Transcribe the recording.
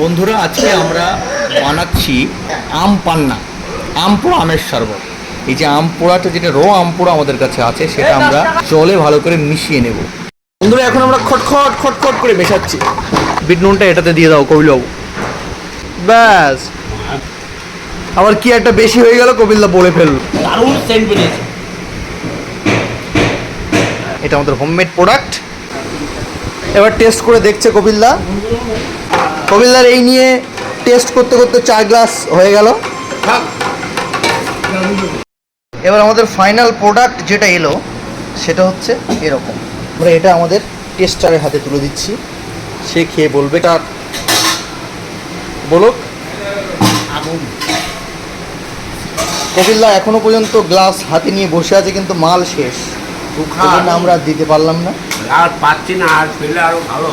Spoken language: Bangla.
বন্ধুরা, আজকে আমরা বানাচ্ছি আম পান্না, আম পোড়া, আমের শরবত। এই যে আম পোড়াটা, যেটা আম পোড়া আমাদের কাছে আছে, সেটা আমরা জলে ভালো করে মিশিয়ে নেব। বন্ধুরা, এখন আমরা খটখট খটখট করে মেশাচ্ছি। বিট নুনটা এটাতে দিয়ে দাও কবিলবাবু। ব্যাস, আবার কি একটা বেশি হয়ে গেল, কপিলদা বলে ফেলল। দারুণ সেন্ট বেরিয়েছে। এটা আমাদের হোমমেড প্রোডাক্ট। এবার টেস্ট করে দেখছে কপিলদা। কপিলদার এই নিয়ে টেস্ট করতে করতে 4 গ্লাস হয়ে গেল। এবার আমাদের ফাইনাল প্রোডাক্ট যেটা এলো সেটা হচ্ছে এরকম। আমরা এটা আমাদের টেস্টারের হাতে তুলে দিচ্ছি, সে খেয়ে বলবে। তার বলুক। কপিলদা এখনো পর্যন্ত গ্লাস হাতে নিয়ে বসে আছে, কিন্তু মাল শেষ, আমরা দিতে পারলাম না। আর পাচ্ছি না, আর ফেলে আরো ভালো।